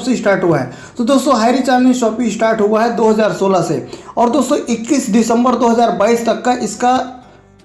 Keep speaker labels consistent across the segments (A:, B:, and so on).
A: से स्टार्ट हुआ है। तो दोस्तों हाईरिच ऑनलाइन शॉपिंग स्टार्ट हुआ है 2016 से और दोस्तों 21 दिसंबर 2022 तक का इसका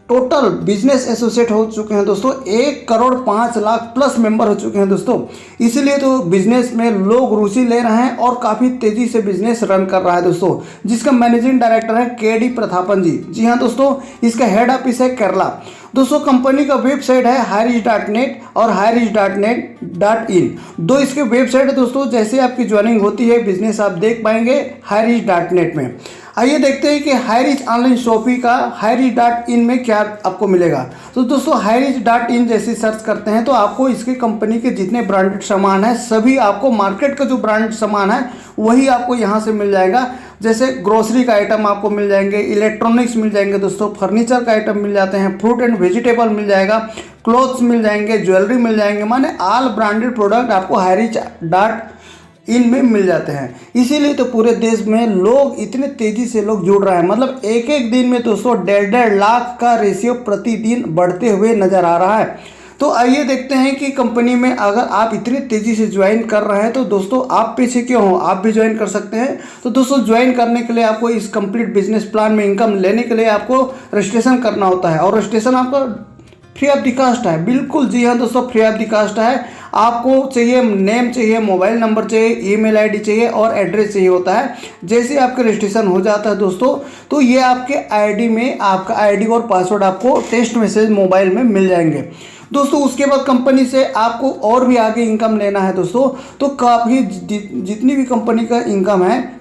A: टोटल बिजनेस एसोसिएट हो चुके हैं दोस्तों 1,05,00,000 प्लस मेंबर हो चुके हैं दोस्तों। इसीलिए तो बिजनेस में लोग रुचि ले रहे हैं और काफ़ी तेज़ी से बिजनेस रन कर रहा है दोस्तों, जिसका मैनेजिंग डायरेक्टर है के.डी. प्रतापन जी। जी हाँ दोस्तों, इसका हेड ऑफिस है केरला। दोस्तों कंपनी का वेबसाइट है highreach.net और highreach.net.in, दो इसके वेबसाइट है दोस्तों। जैसे आपकी ज्वाइनिंग होती है बिजनेस आप देख पाएंगे highreach.net में। आइए देखते हैं कि हाईरिच ऑनलाइन शॉपिंग का highreach.in में क्या आपको मिलेगा। तो दोस्तों highreach.in जैसे सर्च करते हैं तो आपको इसकी कंपनी के जितने ब्रांडेड सामान है सभी आपको मार्केट का जो ब्रांडेड सामान है वही आपको यहाँ से मिल जाएगा। जैसे ग्रोसरी का आइटम आपको मिल जाएंगे, इलेक्ट्रॉनिक्स मिल जाएंगे दोस्तों, फर्नीचर का आइटम मिल जाते हैं, फ्रूट एंड वेजिटेबल मिल जाएगा, क्लोथ्स मिल जाएंगे, ज्वेलरी मिल जाएंगे, माने ऑल ब्रांडेड प्रोडक्ट आपको highreach.in में मिल जाते हैं। इसीलिए तो पूरे देश में लोग इतने तेज़ी से लोग जुड़ रहे हैं, मतलब एक एक दिन में दोस्तों 1.5 लाख का रेशियो प्रतिदिन बढ़ते हुए नज़र आ रहा है। तो आइए देखते हैं कि कंपनी में अगर आप इतनी तेज़ी से ज्वाइन कर रहे हैं तो दोस्तों आप पीछे क्यों हो, आप भी ज्वाइन कर सकते हैं। तो दोस्तों ज्वाइन करने के लिए आपको इस कंप्लीट बिजनेस प्लान में इनकम लेने के लिए आपको रजिस्ट्रेशन करना होता है और रजिस्ट्रेशन आपका फ्री ऑफ द कास्ट है। बिल्कुल जी हाँ दोस्तों, फ्री ऑफ द कास्ट है। आपको चाहिए नेम चाहिए, मोबाइल नंबर चाहिए, ईमेल आईडी चाहिए और एड्रेस चाहिए होता है। जैसे आपका रजिस्ट्रेशन हो जाता है दोस्तों तो ये आपके आईडी में आपका आईडी और पासवर्ड आपको टेक्स्ट मैसेज मोबाइल में मिल जाएंगे दोस्तों। उसके बाद कंपनी से आपको और भी आगे इनकम लेना है दोस्तों, तो काफ़ी जितनी भी कंपनी का इनकम है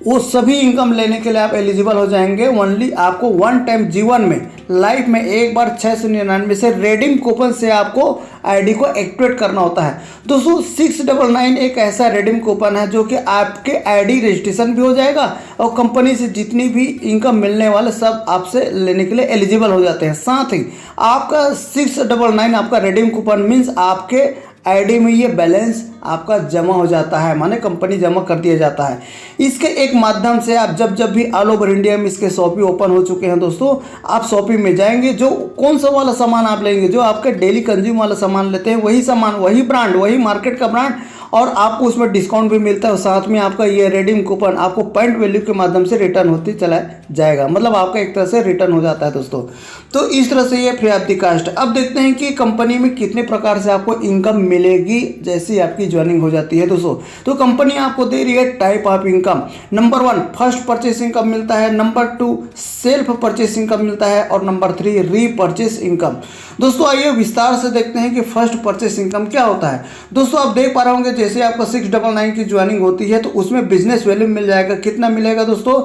A: वो सभी इनकम लेने के लिए आप एलिजिबल हो जाएंगे। ओनली आपको वन टाइम जीवन में लाइफ में एक बार 699 से रेडीम कूपन से आपको आईडी को एक्टिवेट करना होता है दोस्तों। 699 एक ऐसा रेडीम कूपन है जो कि आपके आईडी रजिस्ट्रेशन भी हो जाएगा और कंपनी से जितनी भी इनकम मिलने वाले सब आपसे लेने के लिए एलिजिबल हो जाते हैं। साथ ही आपका 699 आपका रेडीम कूपन मीन्स आपके आईडी में ये बैलेंस आपका जमा हो जाता है, माने कंपनी जमा कर दिया जाता है। इसके एक माध्यम से आप जब भी ऑल ओवर इंडिया में इसके शॉपिंग ओपन हो चुके हैं दोस्तों, आप शॉपिंग में जाएंगे, जो कौन सा वाला सामान आप लेंगे, जो आपके डेली कंज्यूम वाला सामान लेते हैं वही सामान, वही ब्रांड, वही मार्केट का ब्रांड और आपको उसमें डिस्काउंट भी मिलता है और साथ में आपका ये रेडीम कूपन आपको पॉइंट वैल्यू के माध्यम से रिटर्न होते चला जाएगा, मतलब आपका एक तरह से रिटर्न हो जाता है दोस्तों। तो इस तरह से ये फ्री ऑफ द कास्ट। अब देखते हैं कि कंपनी में कितने प्रकार से आपको इनकम मिलेगी जैसे आपकी ज्वाइनिंग हो जाती है दोस्तों। तो कंपनी आपको दे रही है type of income. Number 1 first purchase income मिलता है, नंबर 2 सेल्फ परचेस इनकम मिलता है और नंबर 3 रीपरचेस इनकम। दोस्तों आइए विस्तार से देखते हैं कि फर्स्ट परचेस इनकम क्या होता है। दोस्तों आप देख पा रहे होंगे जैसे आपका 699 की ज्वाइनिंग होती है तो उसमें बिजनेस वैल्यू मिल जाएगा। कितना मिलेगा दोस्तों?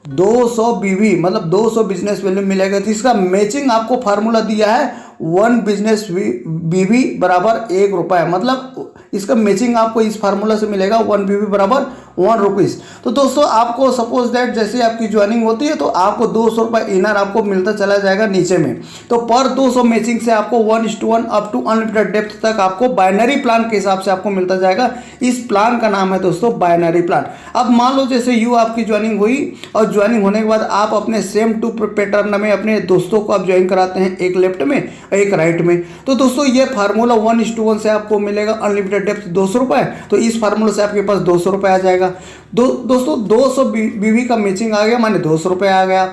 A: 200 बीवी, मतलब 200 बिजनेस वैल्यू मिलेगा, जिसका मैचिंग आपको फार्मूला दिया है 1 बिजनेस बीवी बराबर 1 रुपये, मतलब इसका मैचिंग आपको इस फार्मूला से मिलेगा 1 बीवी बराबर 1 रुपीज़। तो दोस्तों आपको सपोज दैट जैसे आपकी ज्वाइनिंग होती है तो आपको 200 रुपये इनर आपको मिलता चला जाएगा नीचे में। तो पर 200 मैचिंग से आपको 1:1 अप टू अनलिमिटेड डेप्थ तक आपको बाइनरी प्लान के हिसाब से आपको मिलता जाएगा। इस प्लान का नाम है दोस्तों बाइनरी प्लान। अब मान लो जैसे आपकी ज्वाइनिंग हुई और ज्वाइनिंग होने के बाद आप अपने सेम टू पैटर्न में अपने दोस्तों को आप ज्वाइन कराते हैं, एक लेफ्ट में एक राइट में। तो दोस्तों ये फार्मूला 1:1 से आपको मिलेगा अनलिमिटेड डेप्थ 200 रुपये। तो इस फार्मूला से आपके पास 200 रुपये आ जाएगा। दोस्तों 200 बीवी का मैचिंग आ गया, माने 200 रुपये आ गया।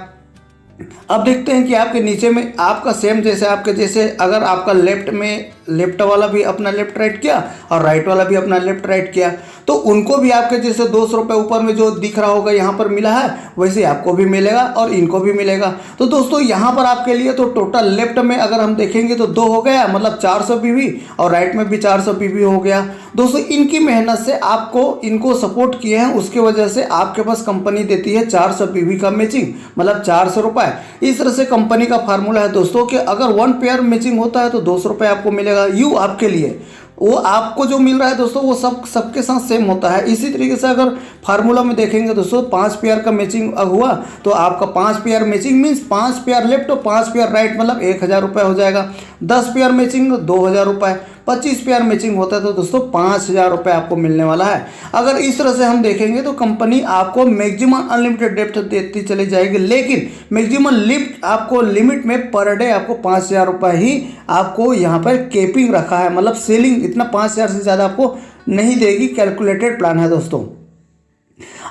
A: अब देखते हैं कि आपके नीचे में आपका सेम जैसे अगर आपका लेफ्ट वाला भी अपना लेफ्ट राइट किया और राइट वाला भी अपना लेफ्ट राइट किया तो उनको भी आपके जैसे 200 रुपये ऊपर में जो दिख रहा होगा यहाँ पर मिला है वैसे आपको भी मिलेगा और इनको भी मिलेगा। तो दोस्तों यहाँ पर आपके लिए तो टोटल लेफ्ट में अगर हम देखेंगे तो 2 हो गया, मतलब 400 बीवी और राइट में भी 400 बीवी हो गया। दोस्तों इनकी मेहनत से आपको इनको सपोर्ट किए हैं, उसके वजह से आपके पास कंपनी देती है 400 बीवी का मैचिंग, मतलब 400 रुपये। इस तरह से कंपनी का फार्मूला है दोस्तों कि अगर 1 पेयर मैचिंग होता है तो 200 रुपये आपको मिलेगा। आपके लिए वो आपको जो मिल रहा है दोस्तों वो सबके साथ सेम होता है। इसी तरीके से अगर फार्मूला में देखेंगे दोस्तों 5 पेयर का मैचिंग हुआ तो आपका 5 pair matching means 5 pair left और 5 पेयर राइट, मतलब 1000 रुपये हो जाएगा। 10 पेयर मैचिंग 2000 रुपये, 25 पेयर मैचिंग होता है तो दोस्तों 5000 रुपये आपको मिलने वाला है। अगर इस तरह से हम देखेंगे तो कंपनी आपको मैक्सिमम अनलिमिटेड डेप्थ देती चली जाएगी, लेकिन मैक्सिमम लिफ्ट आपको लिमिट में पर डे आपको 5000 रुपये ही आपको यहाँ पर केपिंग रखा है, मतलब सेलिंग इतना 5000 से ज़्यादा आपको नहीं देगी, कैलकुलेटेड प्लान है दोस्तों।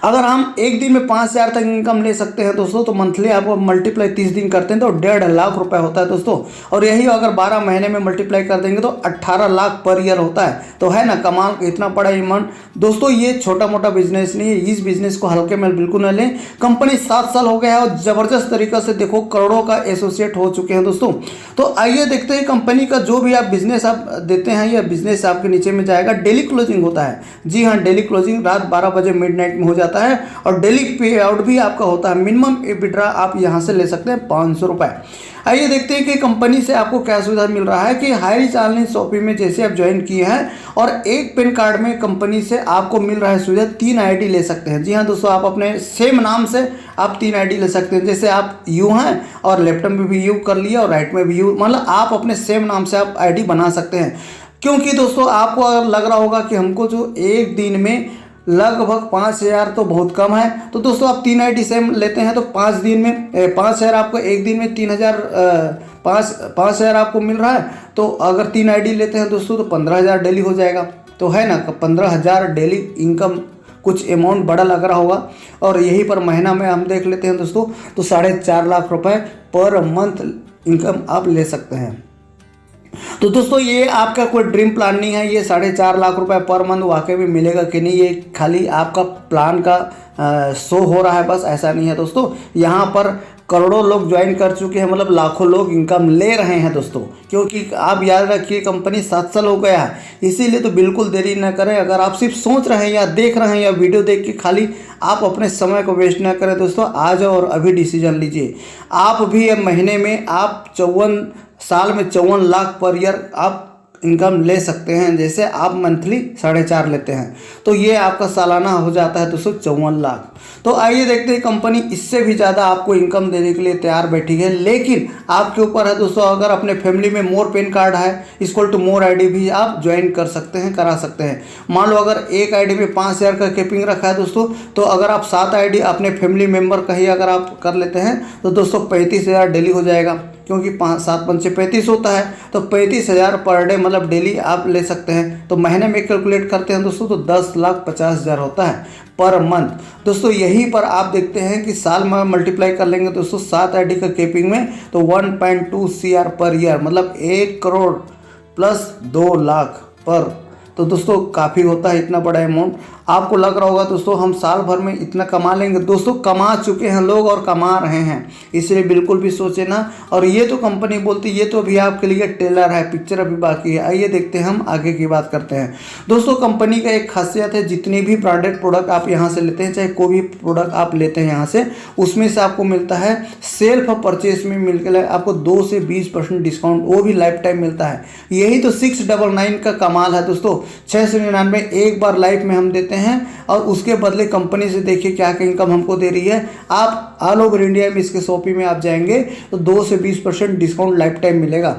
A: अगर हम एक दिन में 5,000 तक इनकम ले सकते हैं दोस्तों, तो मंथली आपको मल्टीप्लाई 30 दिन करते हैं तो 1.5 लाख रुपए होता है दोस्तों। और यही अगर 12 महीने में मल्टीप्लाई कर देंगे तो 18 लाख पर ईयर होता है। तो है ना कमाल, इतना बड़ा अमाउंट दोस्तों। ये छोटा मोटा बिजनेस नहीं है, इस बिजनेस को हल्के में बिल्कुल न लें। कंपनी 7 साल हो गया है और जबरदस्त तरीका से देखो करोड़ों का एसोसिएट हो चुके हैं दोस्तों। तो आइए देखते हैं कंपनी का जो भी आप बिजनेस आप देते हैं, यह बिजनेस आपके नीचे में जाएगा। डेली क्लोजिंग होता है, जी हाँ, डेली क्लोजिंग रात 12 बजे मिडनाइट में हो जाता है। और डेली पे आउट भी आपका होता है। मिनिमम विड्रॉ आप यहां से ले सकते हैं 500 रुपए। आइए देखते हैं कि कंपनी से आपको क्या सुविधा मिल रहा है। कि हाईरिच ऑनलाइन शॉपिंग में जैसे आप ज्वाइन किए हैं और एक पैन कार्ड में कंपनी से आपको मिल रहा है सुविधा 3 आईडी ले सकते हैं। जी हाँ दोस्तों, आप अपने सेम नाम से आप 3 आईडी ले सकते हैं। जैसे आप यू हैं और लेफ्ट में भी यू कर लिया और राइट में भी यू, मतलब आप अपने सेम नाम से आप आईडी बना सकते हैं। क्योंकि दोस्तों आपको अगर लग रहा होगा कि हमको जो एक दिन में लगभग 5,000 तो बहुत कम है, तो दोस्तों आप 3 आईडी सेम लेते हैं तो 5 दिन में 5,000 आपको एक दिन में 5,000 आपको मिल रहा है। तो अगर 3 आईडी लेते हैं दोस्तों तो 15,000 डेली हो जाएगा। तो है ना 15,000 डेली इनकम, कुछ अमाउंट बड़ा लग रहा होगा। और यही पर महीना में हम देख लेते हैं दोस्तों तो 4.5 लाख रुपए पर मंथ इनकम आप ले सकते हैं। तो दोस्तों ये आपका कोई ड्रीम प्लान नहीं है। ये 4.5 लाख रुपए पर मंथ वाकई में मिलेगा कि नहीं, ये खाली आपका प्लान का शो हो रहा है, बस ऐसा नहीं है दोस्तों। यहाँ पर करोड़ों लोग ज्वाइन कर चुके हैं, मतलब लाखों लोग इनकम ले रहे हैं दोस्तों। क्योंकि आप याद रखिए कंपनी 7 साल हो गया है, इसीलिए तो बिल्कुल देरी न करें। अगर आप सिर्फ सोच रहे हैं या देख रहे हैं या वीडियो देख के खाली आप अपने समय को वेस्ट ना करें दोस्तों, आज और अभी डिसीजन लीजिए। आप भी महीने में आप 54 में 54 लाख पर ईयर आप इनकम ले सकते हैं। जैसे आप मंथली 4.5 लेते हैं तो ये आपका सालाना हो जाता है दोस्तों 54 लाख। तो आइए देखते हैं कंपनी इससे भी ज़्यादा आपको इनकम देने के लिए तैयार बैठी है, लेकिन आपके ऊपर है दोस्तों। अगर अपने फैमिली में मोर पैन कार्ड है इक्वल टू मोर आईडी भी आप ज्वाइन कर सकते हैं, करा सकते हैं। मान लो अगर एक आईडी में 5,000 का कैपिंग रखा है दोस्तों, तो अगर आप 7 आईडी अपने फैमिली मेम्बर का ही अगर आप कर लेते हैं तो दोस्तों 35,000 डेली हो जाएगा। क्योंकि 7 पंचे 35 होता है, तो 35,000 पर डे मतलब डेली आप ले सकते हैं। तो महीने में कैलकुलेट करते हैं दोस्तों तो 10,50,000 होता है पर मंथ दोस्तों। यहीं पर आप देखते हैं कि साल में मल्टीप्लाई कर लेंगे दोस्तों 7 आईडी का कैपिंग में तो 1.2 CR पर ईयर, मतलब 1 करोड़ प्लस 2 लाख पर। तो दोस्तों काफ़ी होता है इतना बड़ा अमाउंट। आपको लग रहा होगा दोस्तों हम साल भर में इतना कमा लेंगे, दोस्तों कमा चुके हैं लोग और कमा रहे हैं, इसलिए बिल्कुल भी सोचे ना। और ये तो कंपनी बोलती, ये तो अभी आपके लिए ट्रेलर है, पिक्चर अभी बाकी है। आइए देखते हैं हम आगे की बात करते हैं दोस्तों। कंपनी का एक खासियत है, जितनी भी ब्रांडेड प्रोडक्ट आप यहाँ से लेते हैं, चाहे कोई भी प्रोडक्ट आप लेते हैं यहाँ से, उसमें से आपको मिलता है सेल्फ परचेज में मिलकर आपको 2 से 20% डिस्काउंट, वो भी लाइफ टाइम मिलता है। यही तो 699 का कमाल है दोस्तों। 699 एक बार लाइफ में हम देते हैं और उसके बदले कंपनी से देखिए क्या क्या इनकम हमको दे रही है। आप ऑल ओवर इंडिया में इसके शॉपिंग में आप जाएंगे तो 2 से 20% डिस्काउंट लाइफ टाइम मिलेगा।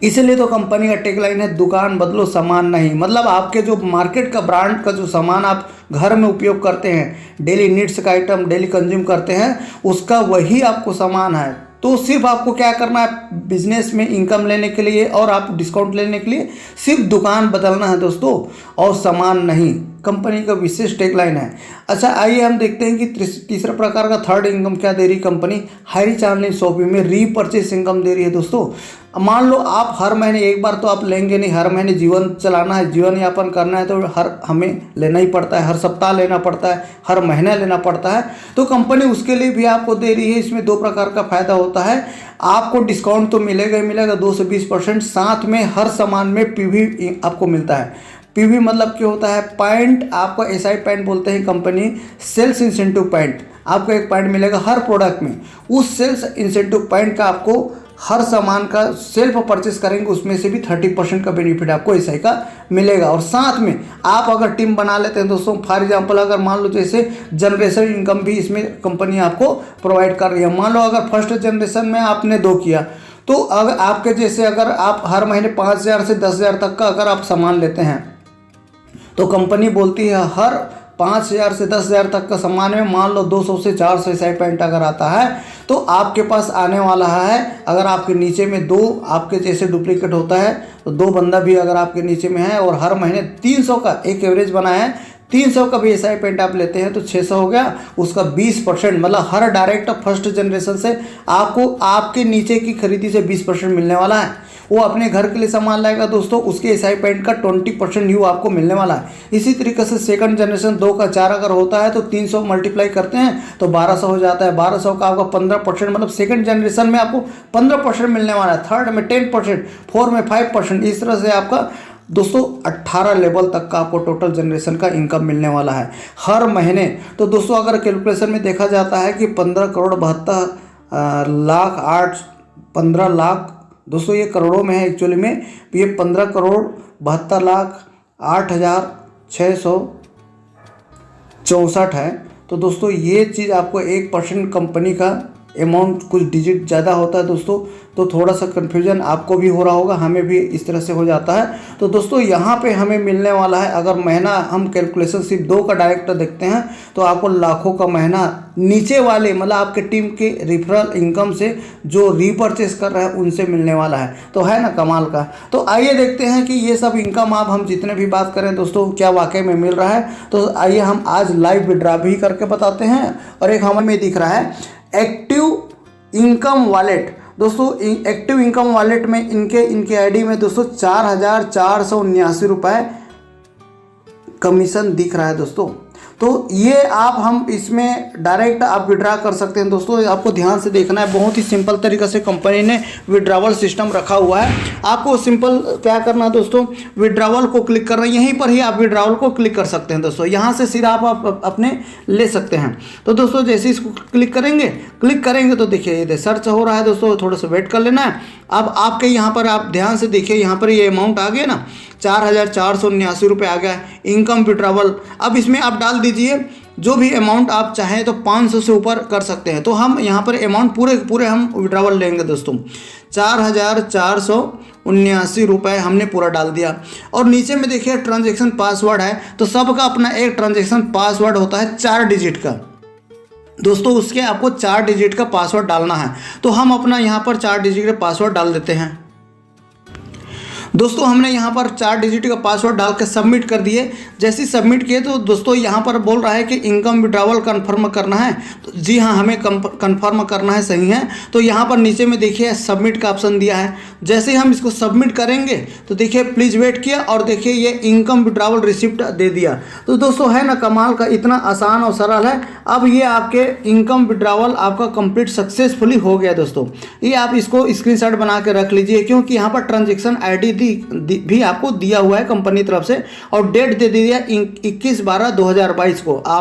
A: इसलिए तो कंपनी का टैगलाइन है, दुकान बदलो सामान नहीं। मतलब आपके जो मार्केट का ब्रांड का जो सामान आप घर में उपयोग करते हैं, डेली नीड्स का आइटम डेली कंज्यूम करते हैं, उसका वही आपको सामान है। तो सिर्फ आपको क्या करना है, बिजनेस में इनकम लेने के लिए और आप डिस्काउंट लेने के लिए सिर्फ दुकान बदलना है दोस्तों, और सामान नहीं। कंपनी का विशेष टैगलाइन है। अच्छा आइए हम देखते हैं कि तीसरा प्रकार का थर्ड इनकम क्या दे रही कंपनी। हाईरिच ऑनलाइन शॉपिंग में रीपर्चेस इनकम दे रही है दोस्तों। मान लो आप हर महीने एक बार तो आप लेंगे नहीं, हर महीने जीवन चलाना है, जीवन यापन करना है, तो हमें लेना ही पड़ता है, हर सप्ताह लेना पड़ता है, हर महीना लेना पड़ता है। तो कंपनी उसके लिए भी आपको दे रही है। इसमें 2 प्रकार का फायदा होता है। आपको डिस्काउंट तो मिलेगा ही मिलेगा 2 से 20%, साथ में हर सामान में PV आपको मिलता है। PV मतलब क्या होता है, पॉइंट, आपको SI पॉइंट बोलते हैं कंपनी, सेल्स इंसेंटिव पॉइंट। आपको एक पॉइंट मिलेगा हर प्रोडक्ट में। उस सेल्स इंसेंटिव पॉइंट का आपको हर सामान का सेल्फ परचेस करेंगे उसमें से भी 30% का बेनिफिट आपको SI का मिलेगा। और साथ में आप अगर टीम बना लेते हैं दोस्तों, फॉर एग्जांपल अगर मान लो जैसे जनरेशन इनकम भी इसमें कंपनी आपको प्रोवाइड कर रही है। मान लो अगर फर्स्ट जनरेशन में आपने 2 किया, तो अगर आपके जैसे अगर आप हर महीने 5,000 से 10,000 तक का अगर आप सामान लेते हैं तो कंपनी बोलती है हर 5,000 से 10,000 तक का सामान में मान लो 200 से 400 SI पेंट अगर आता है तो आपके पास आने वाला है, अगर आपके नीचे में 2 आपके जैसे डुप्लीकेट होता है तो 2 बंदा भी अगर आपके नीचे में है और हर महीने 300 का एक एवरेज बना है, 300 का भी SI पेंट आप लेते हैं तो 600 हो गया, उसका 20% मतलब हर डायरेक्ट फर्स्ट जनरेशन से आपको आपके नीचे की खरीदी से 20% मिलने वाला है। वो अपने घर के लिए सामान लाएगा दोस्तों, उसके SI पेंट का 20% न्यू आपको मिलने वाला है। इसी तरीके से सेकंड जनरेशन 2 का 4 अगर होता है तो 300 मल्टीप्लाई करते हैं तो 1200 हो जाता है, 1200 का आपका 15% मतलब सेकंड जनरेशन में आपको 15% मिलने वाला है, थर्ड में 10%, फोर्थ में 5%, इस तरह से आपका दोस्तों 18 लेवल तक का आपको टोटल जनरेशन का इनकम मिलने वाला है हर महीने। तो दोस्तों अगर कैलकुलेशन में देखा जाता है कि 15 लाख दोस्तों ये करोड़ों में है एक्चुअली में, ये 15,72,8,664 है। तो दोस्तों ये चीज़ आपको 1% कंपनी का अमाउंट कुछ डिजिट ज़्यादा होता है दोस्तों, तो थोड़ा सा कन्फ्यूजन आपको भी हो रहा होगा, हमें भी इस तरह से हो जाता है। तो दोस्तों यहाँ पे हमें मिलने वाला है, अगर महीना हम कैलकुलेशन सिर्फ 2 का डायरेक्ट देखते हैं तो आपको लाखों का महीना नीचे वाले मतलब आपके टीम के रिफरल इनकम से जो रीपरचेस कर रहे हैं उनसे मिलने वाला है। तो है ना कमाल का। तो आइए देखते हैं कि ये सब इनकम आप हम जितने भी बात करें दोस्तों क्या वाकई में मिल रहा है। तो आइए हम आज लाइव विड्रॉ भी करके बताते हैं। और एक हमें दिख रहा है एक्टिव इनकम वॉलेट। दोस्तों एक्टिव इनकम वॉलेट में इनके आईडी में दोस्तों 4,479 रुपये कमीशन दिख रहा है दोस्तों। तो ये हम इसमें डायरेक्ट आप विड्रा कर सकते हैं दोस्तों। आपको ध्यान से देखना है, बहुत ही सिंपल तरीके से कंपनी ने विड्रावल सिस्टम रखा हुआ है। आपको सिंपल क्या करना है दोस्तों, विड्रावल को क्लिक करना है, यहीं पर ही आप विड्रावल को क्लिक कर सकते हैं दोस्तों। यहाँ से सीधा आप अपने ले सकते हैं। तो दोस्तों जैसे इसको क्लिक करेंगे तो देखिए ये सर्च हो रहा है दोस्तों, थोड़ा सा वेट कर लेना है। अब आपके यहाँ पर आप ध्यान से देखिए, यहाँ पर ये अमाउंट आ गया ना, 4,479 रुपये आ गया है इनकम विड्रावल। अब इसमें आप डाल दीजिए जो भी अमाउंट आप चाहें, तो 500 से ऊपर कर सकते हैं। तो हम यहाँ पर अमाउंट पूरे हम विड्रावल लेंगे दोस्तों। 4,479 रुपये हमने पूरा डाल दिया। और नीचे में देखिए ट्रांजैक्शन पासवर्ड है, तो सबका अपना एक ट्रांजैक्शन पासवर्ड होता है 4 डिजिट का दोस्तों। उसके आपको 4 डिजिट का पासवर्ड डालना है। तो हम अपना यहाँ पर 4 डिजिट का पासवर्ड डाल देते हैं दोस्तों। हमने यहाँ पर 4 डिजिट का पासवर्ड डाल के सबमिट कर दिए। जैसे ही सबमिट किए तो दोस्तों यहाँ पर बोल रहा है कि इनकम विड्रावल कन्फर्म करना है। तो जी हाँ, हमें कन्फर्म करना है, सही है। तो यहाँ पर नीचे में देखिए सबमिट का ऑप्शन दिया है। जैसे ही हम इसको सबमिट करेंगे तो देखिए प्लीज़ वेट किया और देखिए ये इनकम विड्रावल रिसिप्ट दे दिया। तो दोस्तों है ना कमाल का, इतना आसान और सरल है। अब ये आपके इनकम विड्रावल आपका कंप्लीट सक्सेसफुली हो गया दोस्तों। ये आप इसको स्क्रीनशॉट बना के रख लीजिए, क्योंकि यहाँ पर ट्रांजेक्शन ID भी आपको दिया हुआ है कंपनी तरफ से, और डेट दे दिया 21/12/2022 को। आप